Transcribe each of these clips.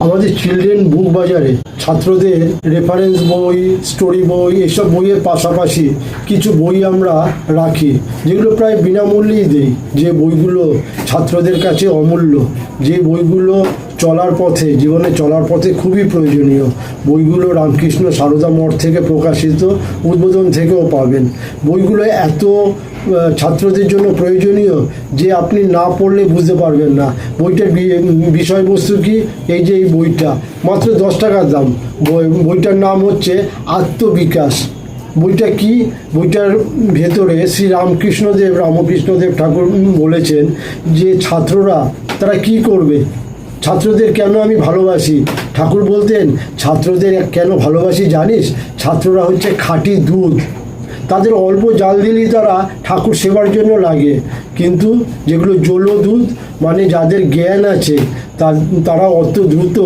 আমাদের চিলড্রেন বুক বাজারে ছাত্রদের রেফারেন্স বই, স্টোরি বই, এসব বইয়ের পাশাপাশি কিছু বই আমরা রাখি, যেগুলো প্রায় বিনামূল্যেই দিই। যে বইগুলো ছাত্রদের কাছে অমূল্য, যে বইগুলো চলার পথে, জীবনে চলার পথে খুবই প্রয়োজনীয়। বইগুলো রামকৃষ্ণ সারদা মঠ থেকে প্রকাশিত, উদ্বোধন থেকেও পাবেন। বইগুলো এত ছাত্রদের জন্য প্রয়োজনীয় যে আপনি না পড়লে বুঝতে পারবেন না বইটার বিষয়বস্তু কি। এই যে এই বইটা মাত্র 10 টাকার দাম। বইটার নাম হচ্ছে আত্মবিকাশ। বইটা কি? বইটার ভেতরে শ্রী রামকৃষ্ণদেব ঠাকুর বলেছেন যে ছাত্ররা তারা কি করবে, ছাত্রদের কেন আমি ভালোবাসি। ঠাকুর বলতেন ছাত্রদের কেন ভালোবাসি জানিস? ছাত্ররা হচ্ছে খাঁটি দুধ। তাদের অল্প জাল দিলেই তারা ঠাকুর সেবার জন্য লাগে, কিন্তু যেগুলো জলো দুধ, মানে যাদের জ্ঞান আছে তারা অত দ্রুত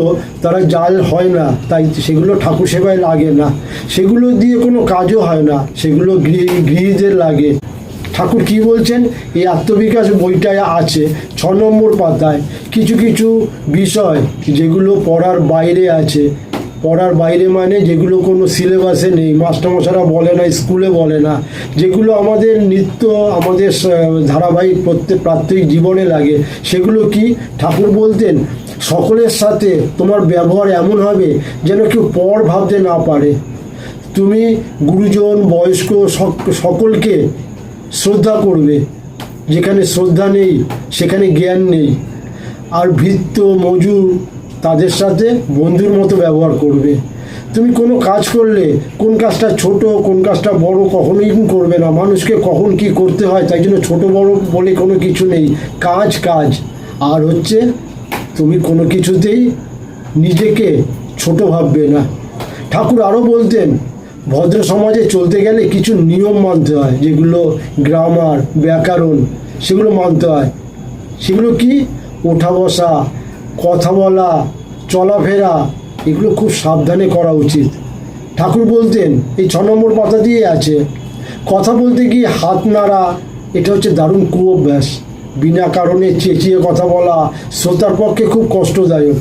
তারা জাল হয় না, তাই সেগুলো ঠাকুর সেবায় লাগে না। সেগুলো দিয়ে কোনো কাজও হয় না, সেগুলো গৃহীদের লাগে। ঠাকুর কি বলছেন এই আত্মবিকাশ বইটায় আছে 6 নম্বর পাতায় কিছু কিছু বিষয় যেগুলো পড়ার বাইরে আছে। পড়ার বাইরে মানে যেগুলো কোনো সিলেবাসে নেই, মাস্টারমশাইরা বলে না, স্কুলে বলে না, যেগুলো আমাদের নিত্য আমাদের ধারাবাহিক প্রাত্যহিক জীবনে লাগে। সেগুলো কি? ঠাকুর বলতেন সকলের সাথে তোমার ব্যবহার এমন হবে যেন কেউ পর ভাবতে না পারে। তুমি গুরুজন, বয়স্ক সকলকে শ্রদ্ধা করবে। যেখানে শ্রদ্ধা নেই সেখানে জ্ঞান নেই। আর ভৃত্য, মজুর তাদের সাথে বন্ধুর মতো ব্যবহার করবে। তুমি কোনো কাজ করলে কোন কাজটা ছোট, কোন কাজটা বড় কখনোই করবে না। মানুষকে কখন কি করতে হয়, তাই জন্য ছোট বড় বলে কোনো কিছু নেই। কাজ কাজ। আর হচ্ছে তুমি কোনো কিছুতেই নিজেকে ছোট ভাববে না। ঠাকুর আরও বলতেন ভদ্র সমাজে চলতে গেলে কিছু নিয়ম মানতে হয়, যেগুলো গ্রামার, ব্যাকরণ, সেগুলো মানতে হয়। সেগুলো কি? ওঠা বসা, কথা বলা, চলাফেরা, এগুলো খুব সাবধানে করা উচিত। ঠাকুর বলতেন এই 6 নম্বর পাতা দিয়ে আছে, কথা বলতে গিয়ে হাত নাড়া, এটা হচ্ছে দারুণ কুঅভ্যাস। বিনা কারণে চেঁচিয়ে কথা বলা শ্রোতার পক্ষে খুব কষ্টদায়ক।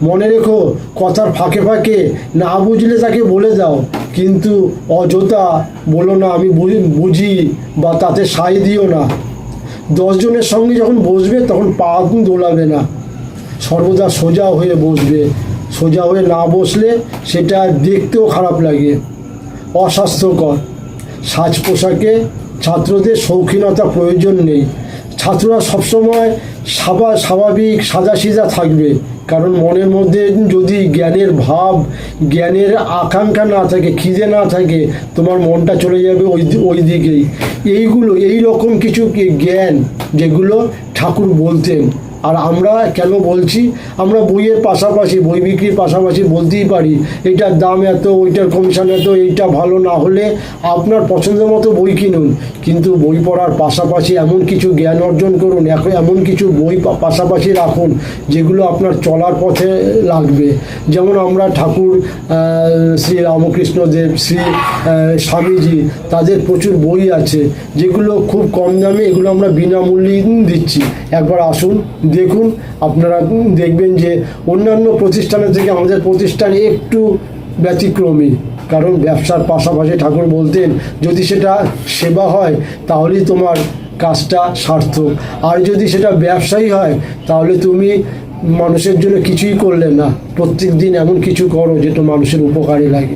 মনে রেখো, কথার ফাঁকে ফাঁকে না বুঝলে তাকে বলে দাও, কিন্তু অযথা বলো না আমি বুঝি বা তাতে সায় দিও না। 10 জনের সঙ্গে যখন বসবে তখন পা দোলাবে না, সর্বদা সোজা হয়ে বসবে। সোজা হয়ে না বসলে সেটা দেখতেও খারাপ লাগে, অস্বাস্থ্যকর। সাজ পোশাকে ছাত্রদের শৌখিনতা প্রয়োজন নেই। ছাত্ররা সবসময় স্বাভাবিক সাদাসিধা থাকবে, কারণ মনের মধ্যে যদি জ্ঞানের ভাব, জ্ঞানের আকাঙ্ক্ষা না থাকে, খিদে না থাকে, তোমার মনটা চলে যাবে ওই দিকেই। এই রকম কিছু জ্ঞান যেগুলো ঠাকুর বলতেন। আর আমরা কেন বলছি? আমরা বইয়ের পাশাপাশি, বই বিক্রির পাশাপাশি বলতেই পারি এইটার দাম এত, ওইটার কমিশন এত, এইটা ভালো না হলে আপনার পছন্দ মতো বই কিনুন, কিন্তু বই পড়ার পাশাপাশি এমন কিছু জ্ঞান অর্জন করুন, এমন কিছু বই পাশাপাশি রাখুন যেগুলো আপনার চলার পথে লাগবে। যেমন আমরা ঠাকুর শ্রী রামকৃষ্ণদেব, শ্রী স্বামীজি, তাদের প্রচুর বই আছে যেগুলো খুব কম দামে, এগুলো আমরা বিনামূল্যেই দিচ্ছি। একবার আসুন, দেখুন, আপনারা দেখবেন যে অন্যান্য প্রতিষ্ঠানের থেকে আমাদের প্রতিষ্ঠান একটু ব্যতিক্রমী। কারণ ব্যবসার পাশাপাশি ঠাকুর বলতেন যদি সেটা সেবা হয় তাহলেই তোমার কাজটা সার্থক, আর যদি সেটা ব্যবসায়ী হয় তাহলে তুমি মানুষের জন্য কিছুই করলে না। প্রত্যেক দিন এমন কিছু করো যেটা মানুষের উপকারে লাগে।